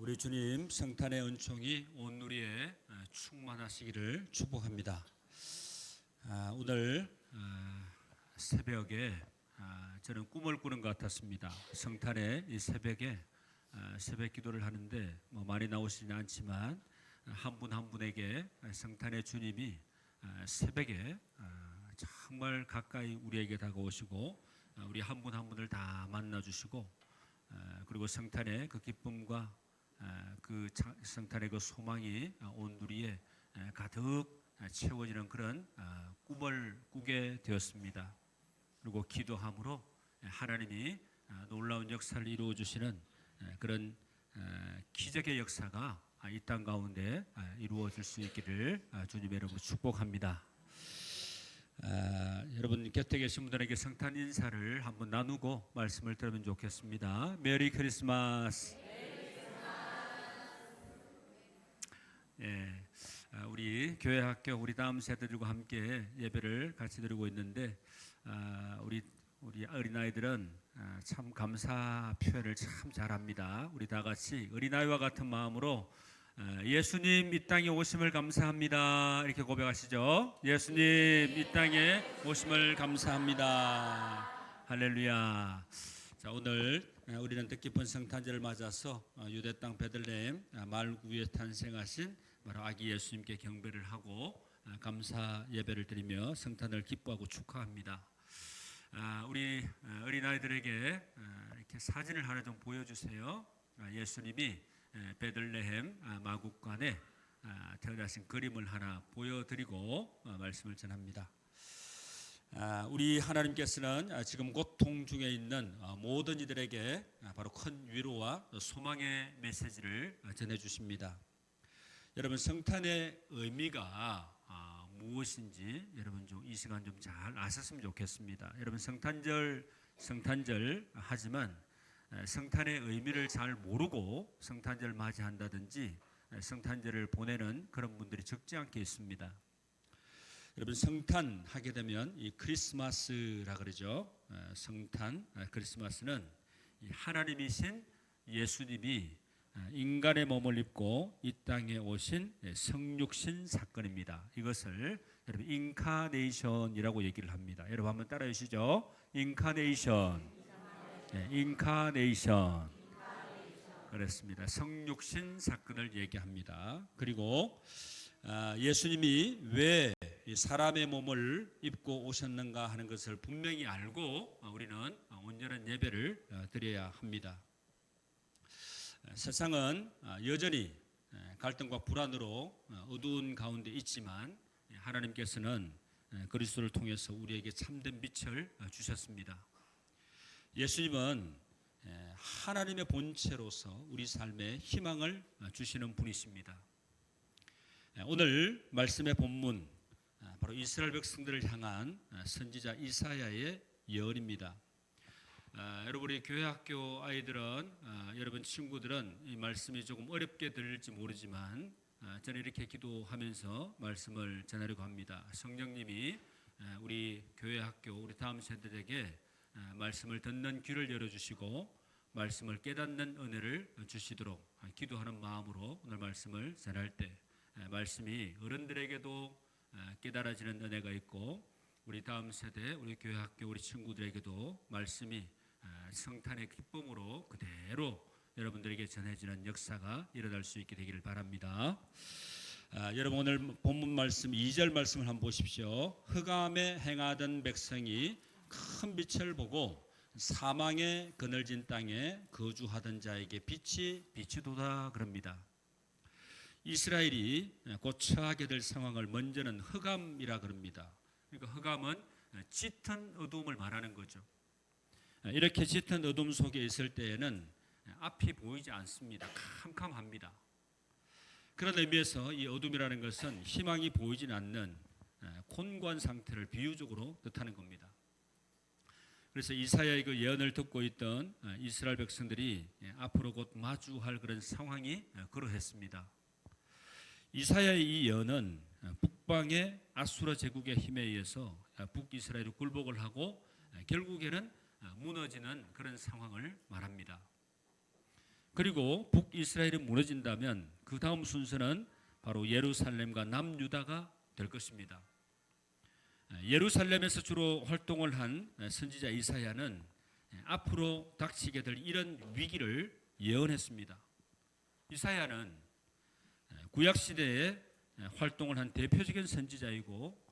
우리 주님 성탄의 은총이 온 누리에 충만하시기를 축복합니다. 오늘 새벽에 저는 꿈을 꾸는 것 같았습니다. 성탄의 이 새벽에 새벽 기도를 하는데 많이 나오시지는 않지만 한 분 한 분에게 성탄의 주님이 새벽에 정말 가까이 우리에게 다가오시고 우리 한 분 한 분을 다 만나주시고 그리고 성탄의 그 기쁨과 그 성탄의 그 소망이 온 누리에 가득 채워지는 그런 꿈을 꾸게 되었습니다. 그리고 기도함으로 하나님이 놀라운 역사를 이루어 주시는 그런 기적의 역사가 이 땅 가운데 이루어질 수 있기를 주님의 이름으로 축복합니다. 여러분 곁에 계신 분들에게 성탄 인사를 한번 나누고 말씀을 들으면 좋겠습니다. 메리 크리스마스. 우리 교회 학교 우리 다음 세대들과 함께 예배를 같이 드리고 있는데 우리 어린아이들은 참 감사 표현을 참 잘합니다. 우리 다 같이 어린아이와 같은 마음으로 예수님 이 땅에 오심을 감사합니다 이렇게 고백하시죠. 예수님 이 땅에 오심을 감사합니다. 할렐루야. 자, 오늘 우리는 뜻깊은 성탄절을 맞아서 유대 땅 베들레헴 말구에 탄생하신 바로 아기 예수님께 경배를 하고 감사 예배를 드리며 성탄을 기뻐하고 축하합니다. 우리 어린아이들에게 이렇게 사진을 하나 좀 보여주세요. 예수님이 베들레헴 마국간에 태어나신 그림을 하나 보여드리고 말씀을 전합니다. 우리 하나님께서는 지금 고통 중에 있는 모든 이들에게 바로 큰 위로와 소망의 메시지를 전해주십니다. 여러분 성탄의 의미가 무엇인지 여러분 좀 이 시간 좀 잘 아셨으면 좋겠습니다. 여러분 성탄절 하지만 성탄의 의미를 잘 모르고 성탄절 맞이한다든지 성탄절을 보내는 그런 분들이 적지 않게 있습니다. 여러분 성탄 하게 되면 이 크리스마스라 그러죠. 성탄 크리스마스는 하나님이신 예수님이 인간의 몸을 입고 이 땅에 오신 성육신 사건입니다. 이것을 여러분 인카네이션이라고 얘기를 합니다. 여러분 한번 따라해 주시죠. 인카네이션. 인카네이션. 그렇습니다. 성육신 사건을 얘기합니다. 그리고 예수님이 왜 사람의 몸을 입고 오셨는가 하는 것을 분명히 알고 우리는 온전한 예배를 드려야 합니다. 세상은 여전히 갈등과 불안으로 어두운 가운데 있지만 하나님께서는 그리스도를 통해서 우리에게 참된 빛을 주셨습니다. 예수님은 하나님의 본체로서 우리 삶에 희망을 주시는 분이십니다. 오늘 말씀의 본문 바로 이스라엘 백성들을 향한 선지자 이사야의 예언입니다. 여러분 우리 교회 학교 아이들은 여러분 친구들은 이 말씀이 조금 어렵게 들릴지 모르지만 저는 이렇게 기도하면서 말씀을 전하려고 합니다. 성령님이 우리 교회 학교 우리 다음 세대에게 말씀을 듣는 귀를 열어주시고 말씀을 깨닫는 은혜를 주시도록 기도하는 마음으로 오늘 말씀을 전할 때 말씀이 어른들에게도 깨달아지는 은혜가 있고 우리 다음 세대 우리 교회 학교 우리 친구들에게도 말씀이 성탄의 기쁨으로 그대로 여러분들에게 전해지는 역사가 일어날 수 있게 되기를 바랍니다. 여러분 오늘 본문 말씀 2절 말씀을 한번 보십시오. 흑암에 행하던 백성이 큰 빛을 보고 사망의 그늘진 땅에 거주하던 자에게 빛이 비치도다 그럽니다. 이스라엘이 곧 처하게 될 상황을 먼저는 흑암이라 그럽니다. 그러니까 흑암은 짙은 어두움을 말하는 거죠. 이렇게 짙은 어둠 속에 있을 때에는 앞이 보이지 않습니다. 캄캄합니다. 그런 의미에서 이 어둠이라는 것은 희망이 보이지 않는 곤고한 상태를 비유적으로 뜻하는 겁니다. 그래서 이사야의 그 예언을 듣고 있던 이스라엘 백성들이 앞으로 곧 마주할 그런 상황이 그러했습니다. 이사야의 이 예언은 북방의 아수르 제국의 힘에 의해서 북이스라엘이 굴복을 하고 결국에는 무너지는 그런 상황을 말합니다. 그리고 북이스라엘이 무너진다면 그 다음 순서는 바로 예루살렘과 남유다가 될 것입니다. 예루살렘에서 주로 활동을 한 선지자 이사야는 앞으로 닥치게 될 이런 위기를 예언했습니다. 이사야는 구약 시대에 활동을 한 대표적인 선지자이고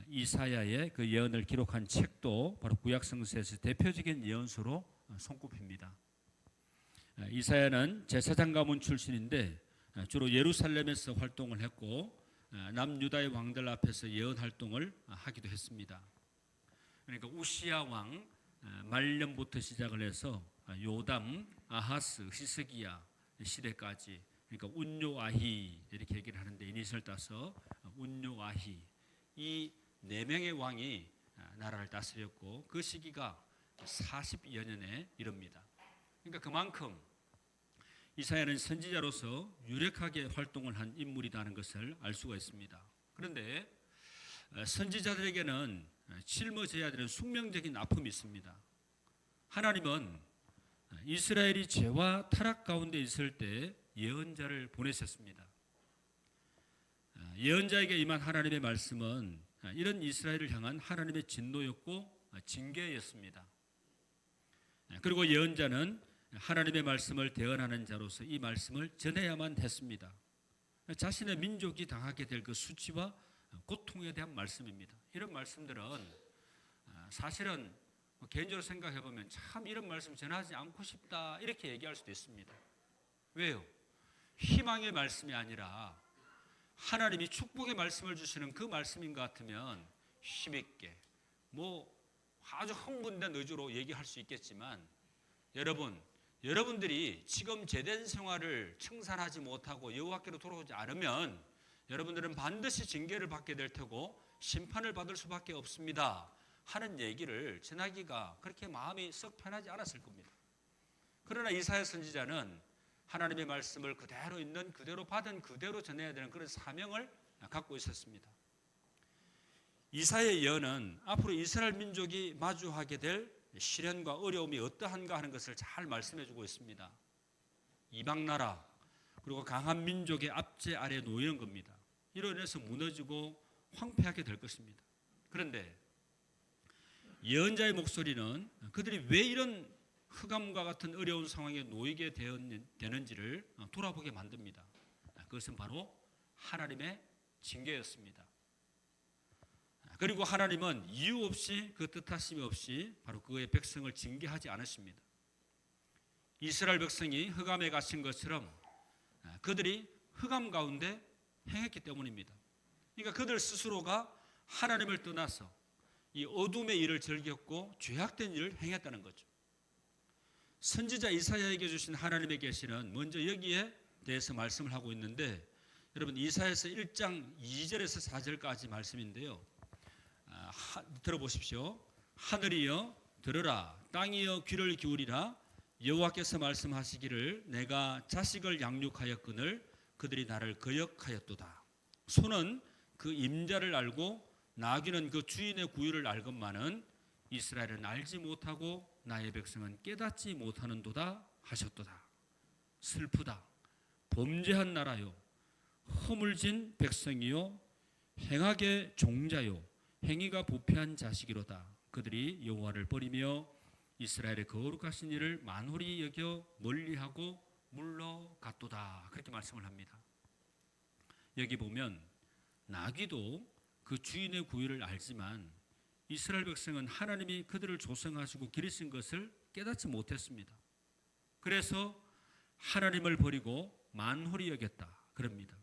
이사야의 그 예언을 기록한 책도 바로 구약 성서에서 대표적인 예언서로 손꼽힙니다. 이사야는 제사장 가문 출신인데 주로 예루살렘에서 활동을 했고 남유다의 왕들 앞에서 예언 활동을 하기도 했습니다. 그러니까 우시야 왕 말년부터 시작을 해서 요담, 아하스, 히스기야 시대까지, 그러니까 운요아히 이렇게 얘기를 하는데 이니셜 따서 운요아히, 이 네 명의 왕이 나라를 다스렸고 그 시기가 40여 년에 이릅니다. 그러니까 그만큼 이사야는 선지자로서 유력하게 활동을 한 인물이라는 것을 알 수가 있습니다. 그런데 선지자들에게는 짊어져야 되는 숙명적인 아픔이 있습니다. 하나님은 이스라엘이 죄와 타락 가운데 있을 때 예언자를 보내셨습니다. 예언자에게 임한 하나님의 말씀은 이런 이스라엘을 향한 하나님의 진노였고 징계였습니다. 그리고 예언자는 하나님의 말씀을 대언하는 자로서 이 말씀을 전해야만 했습니다. 자신의 민족이 당하게 될 그 수치와 고통에 대한 말씀입니다. 이런 말씀들은 사실은 개인적으로 생각해 보면 참 이런 말씀 전하지 않고 싶다 이렇게 얘기할 수도 있습니다. 왜요? 희망의 말씀이 아니라 하나님이 축복의 말씀을 주시는 그 말씀인 것 같으면 힘있게 아주 흥분된 의지로 얘기할 수 있겠지만 여러분들이 지금 제된 생활을 청산하지 못하고 여호와께로 돌아오지 않으면 여러분들은 반드시 징계를 받게 될 테고 심판을 받을 수밖에 없습니다 하는 얘기를 전하기가 그렇게 마음이 썩 편하지 않았을 겁니다. 그러나 이사야 선지자는 하나님의 말씀을 그대로 있는 그대로 받은 그대로 전해야 되는 그런 사명을 갖고 있었습니다. 이사야의 예언은 앞으로 이스라엘 민족이 마주하게 될 시련과 어려움이 어떠한가 하는 것을 잘 말씀해 주고 있습니다. 이방 나라 그리고 강한 민족의 압제 아래 놓이는 겁니다. 이로 인해서 무너지고 황폐하게 될 것입니다. 그런데 예언자의 목소리는 그들이 왜 이런 흑암과 같은 어려운 상황에 놓이게 되는지를 돌아보게 만듭니다. 그것은 바로 하나님의 징계였습니다. 그리고 하나님은 이유 없이 그 뜻하심이 없이 바로 그의 백성을 징계하지 않으십니다. 이스라엘 백성이 흑암에 갇힌 것처럼 그들이 흑암 가운데 행했기 때문입니다. 그러니까 그들 스스로가 하나님을 떠나서 이 어둠의 일을 즐겼고 죄악된 일을 행했다는 거죠. 선지자 이사야에게 주신 하나님의 계시는 먼저 여기에 대해서 말씀을 하고 있는데 여러분 이사야서 1장 2절에서 4절까지 말씀인데요. 들어보십시오. 하늘이여 들으라, 땅이여 귀를 기울이라. 여호와께서 말씀하시기를 내가 자식을 양육하였거늘 그들이 나를 거역하였도다. 소는 그 임자를 알고 나귀는 그 주인의 구유를 알건만은 이스라엘은 알지 못하고 나의 백성은 깨닫지 못하는도다 하셨도다. 슬프다. 범죄한 나라요, 허물진 백성이요, 행악의 종자요, 행위가 부패한 자식이로다. 그들이 여호와를 버리며 이스라엘의 거룩하신 이를 만홀히 여겨 멀리하고 물러갔도다. 그렇게 말씀을 합니다. 여기 보면 나귀도 그 주인의 구유를 알지만 이스라엘 백성은 하나님이 그들을 조성하시고 기르신 것을 깨닫지 못했습니다. 그래서 하나님을 버리고 만홀히 여겼다 그럽니다.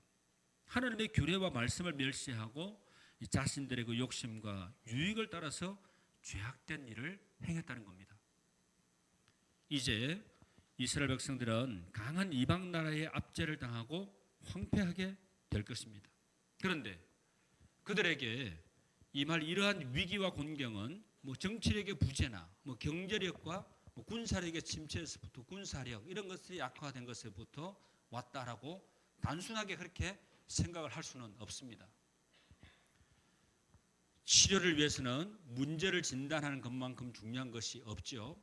하나님의 규례와 말씀을 멸시하고 자신들의 그 욕심과 유익을 따라서 죄악된 일을 행했다는 겁니다. 이제 이스라엘 백성들은 강한 이방 나라의 압제를 당하고 황폐하게 될 것입니다. 그런데 그들에게 임할 이러한 위기와 곤경은 정치력의 부재나 경제력과 군사력의 침체에서부터 군사력 이런 것들이 약화된 것에부터 왔다라고 단순하게 그렇게 생각을 할 수는 없습니다. 치료를 위해서는 문제를 진단하는 것만큼 중요한 것이 없죠.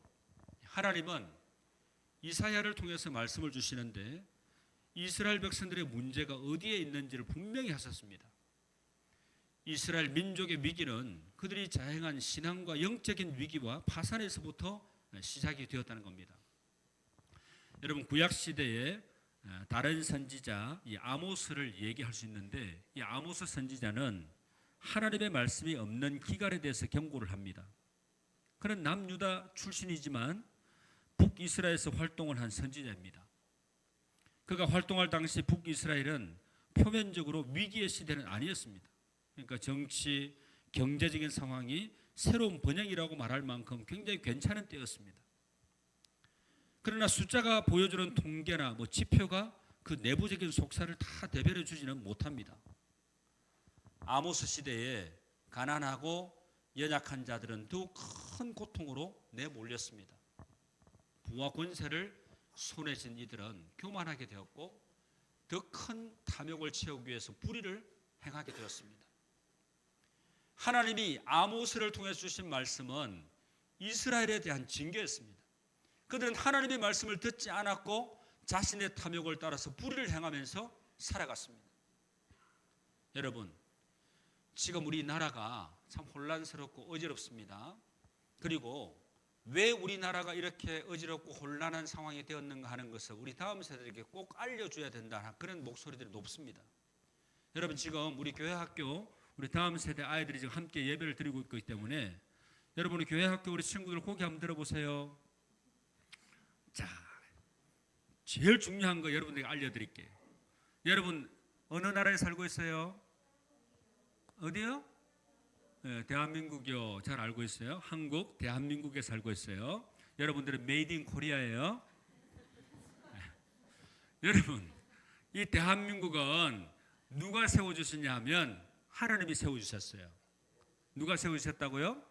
하나님은 이사야를 통해서 말씀을 주시는데 이스라엘 백성들의 문제가 어디에 있는지를 분명히 하셨습니다. 이스라엘 민족의 위기는 그들이 자행한 신앙과 영적인 위기와 파산에서부터 시작이 되었다는 겁니다. 여러분, 구약 시대에 다른 선지자 이 아모스를 얘기할 수 있는데, 이 아모스 선지자는 하나님의 말씀이 없는 기갈에 대해서 경고를 합니다. 그는 남유다 출신이지만 북이스라엘에서 활동을 한 선지자입니다. 그가 활동할 당시 북이스라엘은 표면적으로 위기의 시대는 아니었습니다. 그러니까 정치, 경제적인 상황이 새로운 번영이라고 말할 만큼 굉장히 괜찮은 때였습니다. 그러나 숫자가 보여주는 통계나 지표가 그 내부적인 속사를 다 대변해 주지는 못합니다. 아모스 시대에 가난하고 연약한 자들은 더 큰 고통으로 내몰렸습니다. 부와 권세를 손에 쥔 이들은 교만하게 되었고 더 큰 탐욕을 채우기 위해서 불의를 행하게 되었습니다. 하나님이 아모스를 통해 주신 말씀은 이스라엘에 대한 징계였습니다. 그들은 하나님의 말씀을 듣지 않았고 자신의 탐욕을 따라서 불의를 행하면서 살아갔습니다. 여러분, 지금 우리나라가 참 혼란스럽고 어지럽습니다. 그리고 왜 우리나라가 이렇게 어지럽고 혼란한 상황이 되었는가 하는 것을 우리 다음 세대에게 꼭 알려줘야 된다, 그런 목소리들이 높습니다. 여러분, 지금 우리 교회 학교 우리 다음 세대 아이들이 지금 함께 예배를 드리고 있기 때문에 여러분, 우리 교회 학교 우리 친구들 고개 한번 들어보세요. 자, 제일 중요한 거 여러분들에게 알려드릴게요. 여러분, 어느 나라에 살고 있어요? 어디요? 네, 대한민국이요. 잘 알고 있어요. 한국, 대한민국에 살고 있어요. 여러분들은 메이드 인 코리아예요. 네. 여러분, 이 대한민국은 누가 세워주셨냐 하면 하나님이 세워주셨어요. 누가 세워주셨다고요?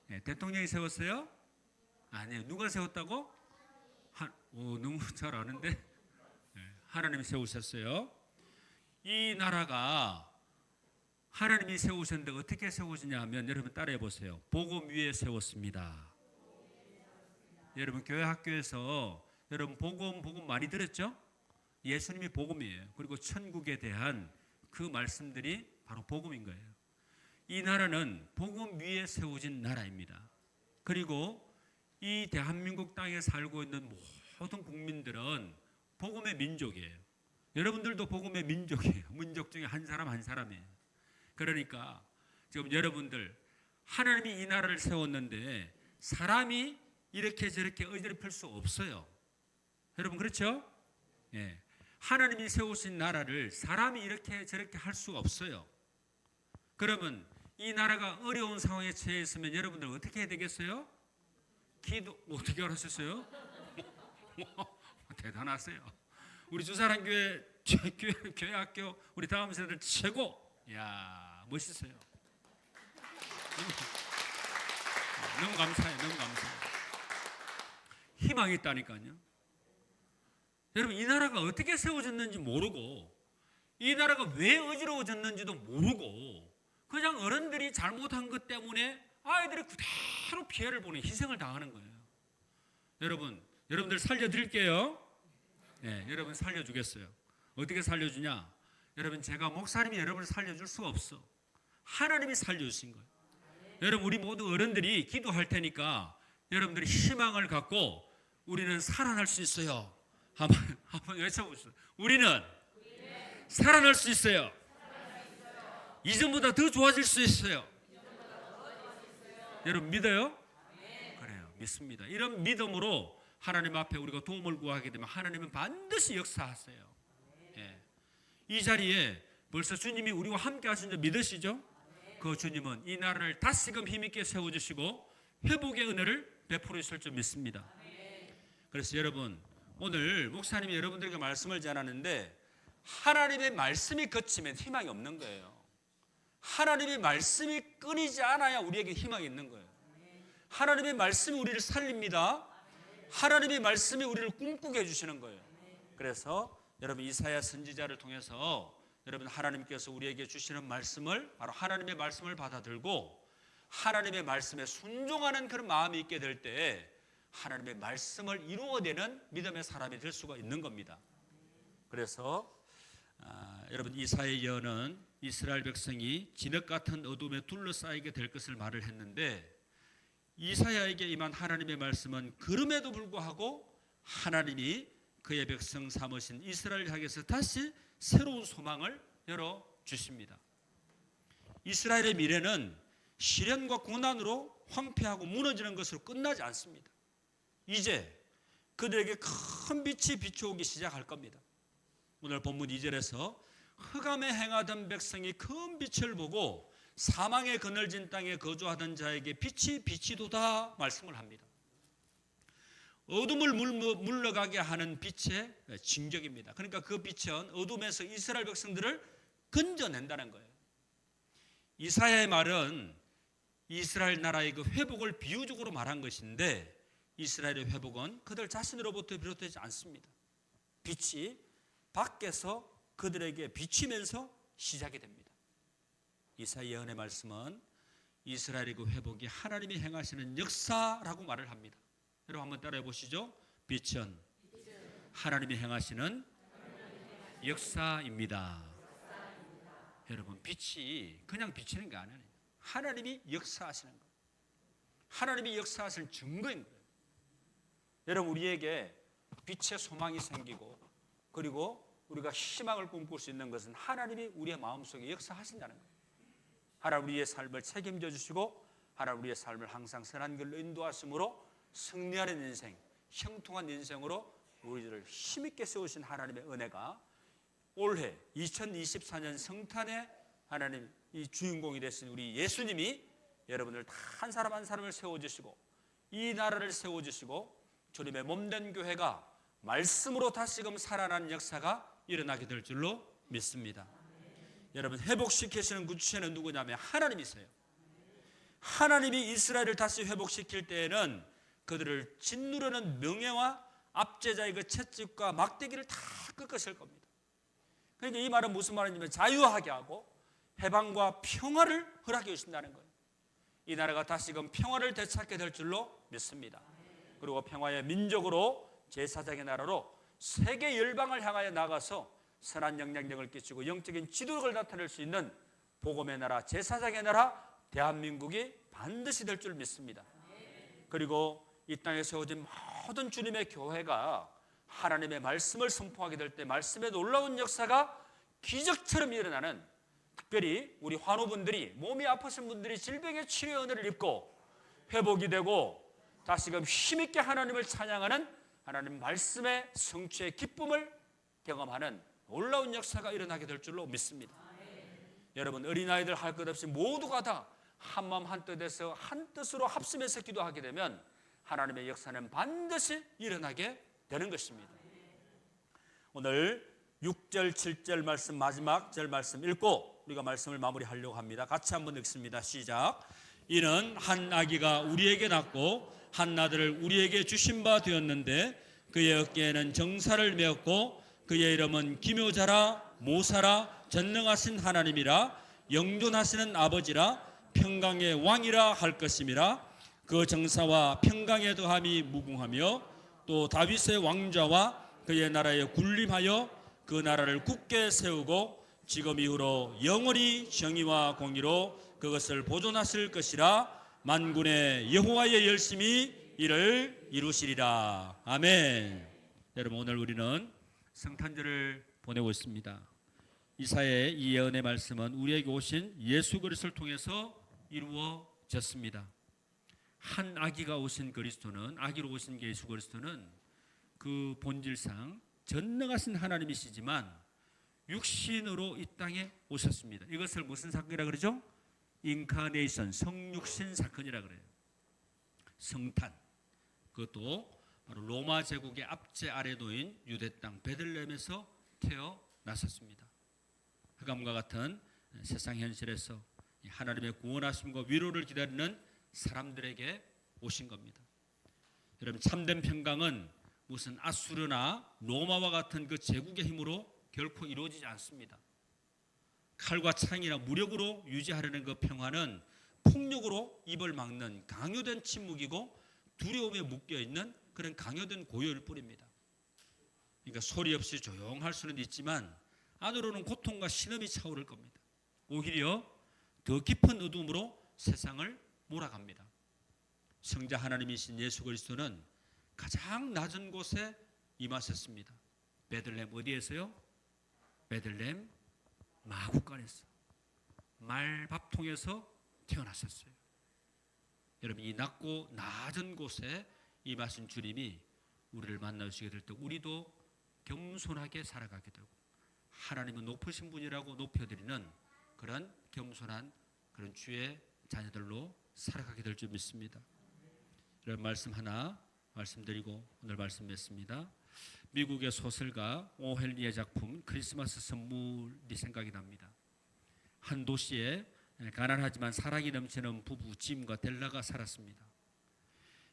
네, 대통령이 세웠어요? 아니에요. 누가 세웠다고? 너무 잘 아는데? 네, 하나님이 세우셨어요. 이 나라가 하나님이 세우셨는데 어떻게 세우시냐 하면 여러분 따라해 보세요. 복음 위에 세웠습니다. 여러분, 교회 학교에서 여러분 복음 많이 들었죠? 예수님이 복음이에요. 그리고 천국에 대한 그 말씀들이 바로 복음인 거예요. 이 나라는 복음 위에 세워진 나라입니다. 그리고 이 대한민국 땅에 살고 있는 모든 국민들은 복음의 민족이에요. 여러분들도 복음의 민족이에요. 민족 중에 한 사람 한 사람이에요. 그러니까 지금 여러분들, 하나님이 이 나라를 세웠는데 사람이 이렇게 저렇게 어지럽힐 수 없어요. 여러분, 그렇죠? 예. 하나님이 세우신 나라를 사람이 이렇게 저렇게 할 수가 없어요. 그러면 이 나라가 어려운 상황에 처해 있으면 여러분들 어떻게 해야 되겠어요? 기도. 어떻게 하셨어요? 대단하세요. 우리 주사랑교회 교회 학교 우리 다음 세대들 최고. 이야, 멋있어요. 너무 감사해요. 너무 감사해요. 희망이 있다니까요. 여러분, 이 나라가 어떻게 세워졌는지 모르고 이 나라가 왜 어지러워졌는지도 모르고 그냥 어른들이 잘못한 것 때문에 아이들이 그대로 피해를 보는, 희생을 당하는 거예요. 여러분들 살려드릴게요. 네, 여러분 살려주겠어요. 어떻게 살려주냐? 여러분, 제가 목사님이 여러분을 살려줄 수가 없어. 하나님이 살려주신 거예요. 여러분, 우리 모두 어른들이 기도할 테니까 여러분들이 희망을 갖고 우리는 살아날 수 있어요. 한번 외쳐보시죠. 우리는 살아날 수 있어요. 이전보다 더 좋아질 수 있어요. 여러분 믿어요? 그래요, 믿습니다. 이런 믿음으로 하나님 앞에 우리가 도움을 구하게 되면 하나님은 반드시 역사하세요. 예. 이 자리에 벌써 주님이 우리와 함께 하신 줄 믿으시죠? 그 주님은 이 나라를 다시금 힘있게 세워주시고 회복의 은혜를 베풀어 주실 줄 믿습니다. 그래서 여러분, 오늘 목사님이 여러분들에게 말씀을 전하는데 하나님의 말씀이 그치면 희망이 없는 거예요. 하나님의 말씀이 끊이지 않아야 우리에게 희망이 있는 거예요. 하나님의 말씀이 우리를 살립니다. 하나님의 말씀이 우리를 꿈꾸게 해주시는 거예요. 그래서 여러분, 이사야 선지자를 통해서 여러분, 하나님께서 우리에게 주시는 말씀을, 바로 하나님의 말씀을 받아들고 하나님의 말씀에 순종하는 그런 마음이 있게 될 때 하나님의 말씀을 이루어내는 믿음의 사람이 될 수가 있는 겁니다. 그래서 여러분 이사야 예언은 이스라엘 백성이 진흙 같은 어둠에 둘러싸이게 될 것을 말을 했는데 이사야에게 임한 하나님의 말씀은 그럼에도 불구하고 하나님이 그의 백성 삼으신 이스라엘 향해서 다시 새로운 소망을 열어주십니다. 이스라엘의 미래는 시련과 고난으로 황폐하고 무너지는 것으로 끝나지 않습니다. 이제 그들에게 큰 빛이 비춰오기 시작할 겁니다. 오늘 본문 2절에서 흑암에 행하던 백성이 큰 빛을 보고 사망의 그늘진 땅에 거주하던 자에게 빛이 비치도다 말씀을 합니다. 어둠을 물러가게 하는 빛의 징조입니다. 그러니까 그 빛은 어둠에서 이스라엘 백성들을 건져낸다는 거예요. 이사야의 말은 이스라엘 나라의 그 회복을 비유적으로 말한 것인데 이스라엘의 회복은 그들 자신으로부터 비롯되지 않습니다. 빛이 밖에서 그들에게 비치면서 시작이 됩니다. 이사야 예언의 말씀은 이스라엘의 그 회복이 하나님이 행하시는 역사라고 말을 합니다. 여러분 한번 따라해 보시죠. 빛은 하나님이 행하시는 역사입니다. 여러분 빛이 그냥 비치는 게 아니에요. 하나님이 역사하시는 거예요. 하나님이 역사하시는 증거인 거예요. 여러분 우리에게 빛의 소망이 생기고 그리고 우리가 희망을 꿈꿀 수 있는 것은 하나님이 우리의 마음속에 역사하신다는 거예요. 하나님 우리의 삶을 책임져 주시고 하나님 우리의 삶을 항상 선한 길로 인도하심으로 승리하는 인생, 형통한 인생으로 우리들을 힘있게 세우신 하나님의 은혜가 올해 2024년 성탄의 하나님 이 주인공이 되신 우리 예수님이 여러분을 다 한 사람 한 사람을 세워주시고 이 나라를 세워주시고 주님의 몸된 교회가 말씀으로 다시금 살아나는 역사가 일어나게 될 줄로 믿습니다. 여러분 회복시키시는 그 주체는 누구냐면 하나님이세요. 하나님이 이스라엘을 다시 회복시킬 때에는 그들을 짓누르는 명예와 압제자의 그 채찍과 막대기를 다 꺾으실 겁니다. 그러니까 이 말은 무슨 말이냐면 자유하게 하고 해방과 평화를 허락해 주신다는 거예요. 이 나라가 다시금 평화를 되찾게 될 줄로 믿습니다. 그리고 평화의 민족으로 제사장의 나라로 세계 열방을 향하여 나가서 선한 영향력을 끼치고 영적인 지도력을 나타낼 수 있는 복음의 나라, 제사장의 나라 대한민국이 반드시 될 줄 믿습니다. 그리고 이 땅에 세워진 모든 주님의 교회가 하나님의 말씀을 선포하게 될 때 말씀의 놀라운 역사가 기적처럼 일어나는, 특별히 우리 환우분들이, 몸이 아프신 분들이 질병의 치료의 은혜를 입고 회복이 되고 다시금 힘있게 하나님을 찬양하는 하나님 말씀의 성취의 기쁨을 경험하는 놀라운 역사가 일어나게 될 줄로 믿습니다. 여러분 어린아이들 할 것 없이 모두가 다 한마음 한뜻에서 한뜻으로 합심해서 기도하게 되면 하나님의 역사는 반드시 일어나게 되는 것입니다. 오늘 6절 7절 말씀 마지막 절 말씀 읽고 우리가 말씀을 마무리하려고 합니다. 같이 한번 읽습니다. 시작. 이는 한 아기가 우리에게 낳고 한 아들을 우리에게 주신 바 되었는데 그의 어깨에는 정사를 메었고 그의 이름은 기묘자라 모사라 전능하신 하나님이라 영존하시는 아버지라 평강의 왕이라 할 것임이라. 그 정사와 평강의 더함이 무궁하며 또 다윗의 왕좌와 그의 나라에 군림하여 그 나라를 굳게 세우고 지금 이후로 영원히 정의와 공의로 그것을 보존하실 것이라. 만군의 여호와의 열심히 이를 이루시리라. 아멘. 여러분 오늘 우리는 성탄절을 보내고 있습니다. 이사야의 이 예언의 말씀은 우리에게 오신 예수 그리스도를 통해서 이루어졌습니다. 한 아기가 오신 그리스도는, 아기로 오신 예수 그리스도는 그 본질상 전능하신 하나님이시지만 육신으로 이 땅에 오셨습니다. 이것을 무슨 사건이라 그러죠? 인카네이션, 성육신 사건이라 그래요. 성탄, 그것도 바로 로마 제국의 압제 아래 놓인 유대 땅 베들레헴에서 태어나셨습니다. 흑암과 같은 세상 현실에서 하나님의 구원하심과 위로를 기다리는 사람들에게 오신 겁니다. 여러분 참된 평강은 무슨 아수르나 로마와 같은 그 제국의 힘으로 결코 이루어지지 않습니다. 칼과 창이나 무력으로 유지하려는 그 평화는 폭력으로 입을 막는 강요된 침묵이고 두려움에 묶여 있는 그런 강요된 고요일 뿐입니다. 그러니까 소리 없이 조용할 수는 있지만 안으로는 고통과 신음이 차오를 겁니다. 오히려 더 깊은 어둠으로 세상을 몰아갑니다. 성자 하나님이신 예수 그리스도는 가장 낮은 곳에 임하셨습니다. 베들레헴 어디에서요? 베들레헴 마구간에서, 말밥통에서 태어나셨어요. 여러분, 이 낮고 낮은 곳에 임하신 주님이 우리를 만나주시게 될 때 우리도 겸손하게 살아가게 되고 하나님은 높으신 분이라고 높여드리는 그런 겸손한 그런 주의 자녀들로 살아가게 될 줄 믿습니다. 이런 말씀 하나 말씀드리고 오늘 말씀 맺습니다. 미국의 소설가 오헬리의 작품 크리스마스 선물이 생각이 납니다. 한 도시에 가난하지만 사랑이 넘치는 부부 짐과 델라가 살았습니다.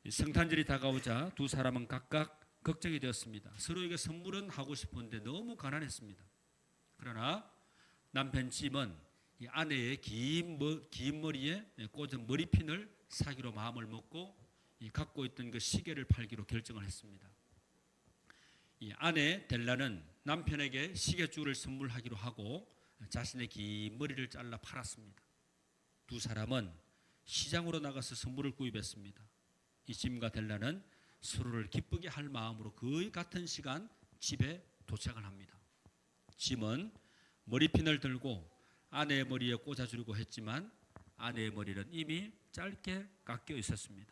성탄절이 다가오자 두 사람은 각각 걱정이 되었습니다. 서로에게 선물은 하고 싶은데 너무 가난했습니다. 그러나 남편 짐은 이 아내의 긴 머리에 꽂은 머리핀을 사기로 마음을 먹고 갖고 있던 그 시계를 팔기로 결정을 했습니다. 이 아내 델라는 남편에게 시계줄을 선물하기로 하고 자신의 긴 머리를 잘라 팔았습니다. 두 사람은 시장으로 나가서 선물을 구입했습니다. 이 짐과 델라는 서로를 기쁘게 할 마음으로 거의 같은 시간 집에 도착을 합니다. 짐은 머리핀을 들고 아내의 머리에 꽂아주려고 했지만 아내의 머리는 이미 짧게 깎여 있었습니다.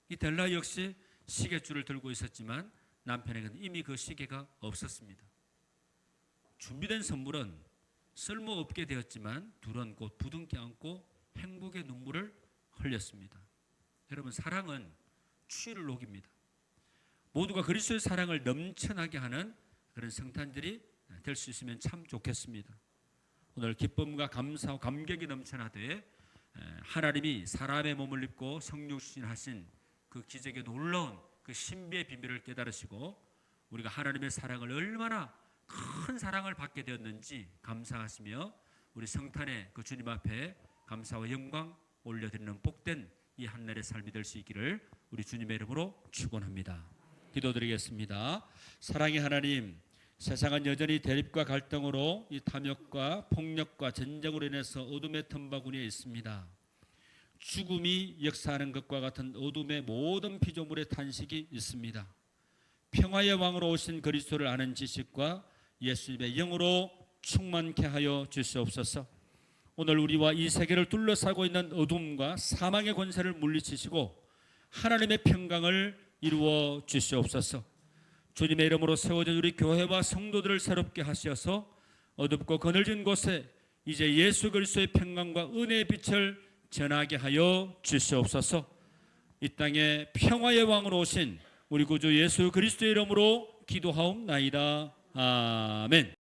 이 델라 역시 시계줄을 들고 있었지만 남편에게는 이미 그 시계가 없었습니다. 준비된 선물은 쓸모없게 되었지만 둘은 곧 부둥켜 안고 행복의 눈물을 흘렸습니다. 여러분, 사랑은 추위를 녹입니다. 모두가 그리스도의 사랑을 넘쳐나게 하는 그런 성탄절이 될 수 있으면 참 좋겠습니다. 오늘 기쁨과 감사와 감격이 넘쳐나되 하나님이 사람의 몸을 입고 성육신하신 그 기적의 놀라운 그 신비의 비밀을 깨달으시고 우리가 하나님의 사랑을 얼마나 큰 사랑을 받게 되었는지 감사하시며 우리 성탄의 그 주님 앞에 감사와 영광 올려드리는 복된 이 한날의 삶이 될 수 있기를 우리 주님의 이름으로 축원합니다. 기도드리겠습니다. 사랑의 하나님, 세상은 여전히 대립과 갈등으로 이 탐욕과 폭력과 전쟁으로 인해서 어둠의 틈바구니에 있습니다. 죽음이 역사하는 것과 같은 어둠의 모든 피조물의 탄식이 있습니다. 평화의 왕으로 오신 그리스도를 아는 지식과 예수님의 영으로 충만케 하여 주시옵소서. 오늘 우리와 이 세계를 둘러싸고 있는 어둠과 사망의 권세를 물리치시고 하나님의 평강을 이루어 주시옵소서. 주님의 이름으로 세워진 우리 교회와 성도들을 새롭게 하셔서 어둡고 거늘진 곳에 이제 예수 그리스도의 평강과 은혜의 빛을 전하게 하여 주시옵소서. 이 땅에 평화의 왕으로 오신 우리 구주 예수 그리스도의 이름으로 기도하옵나이다. 아멘.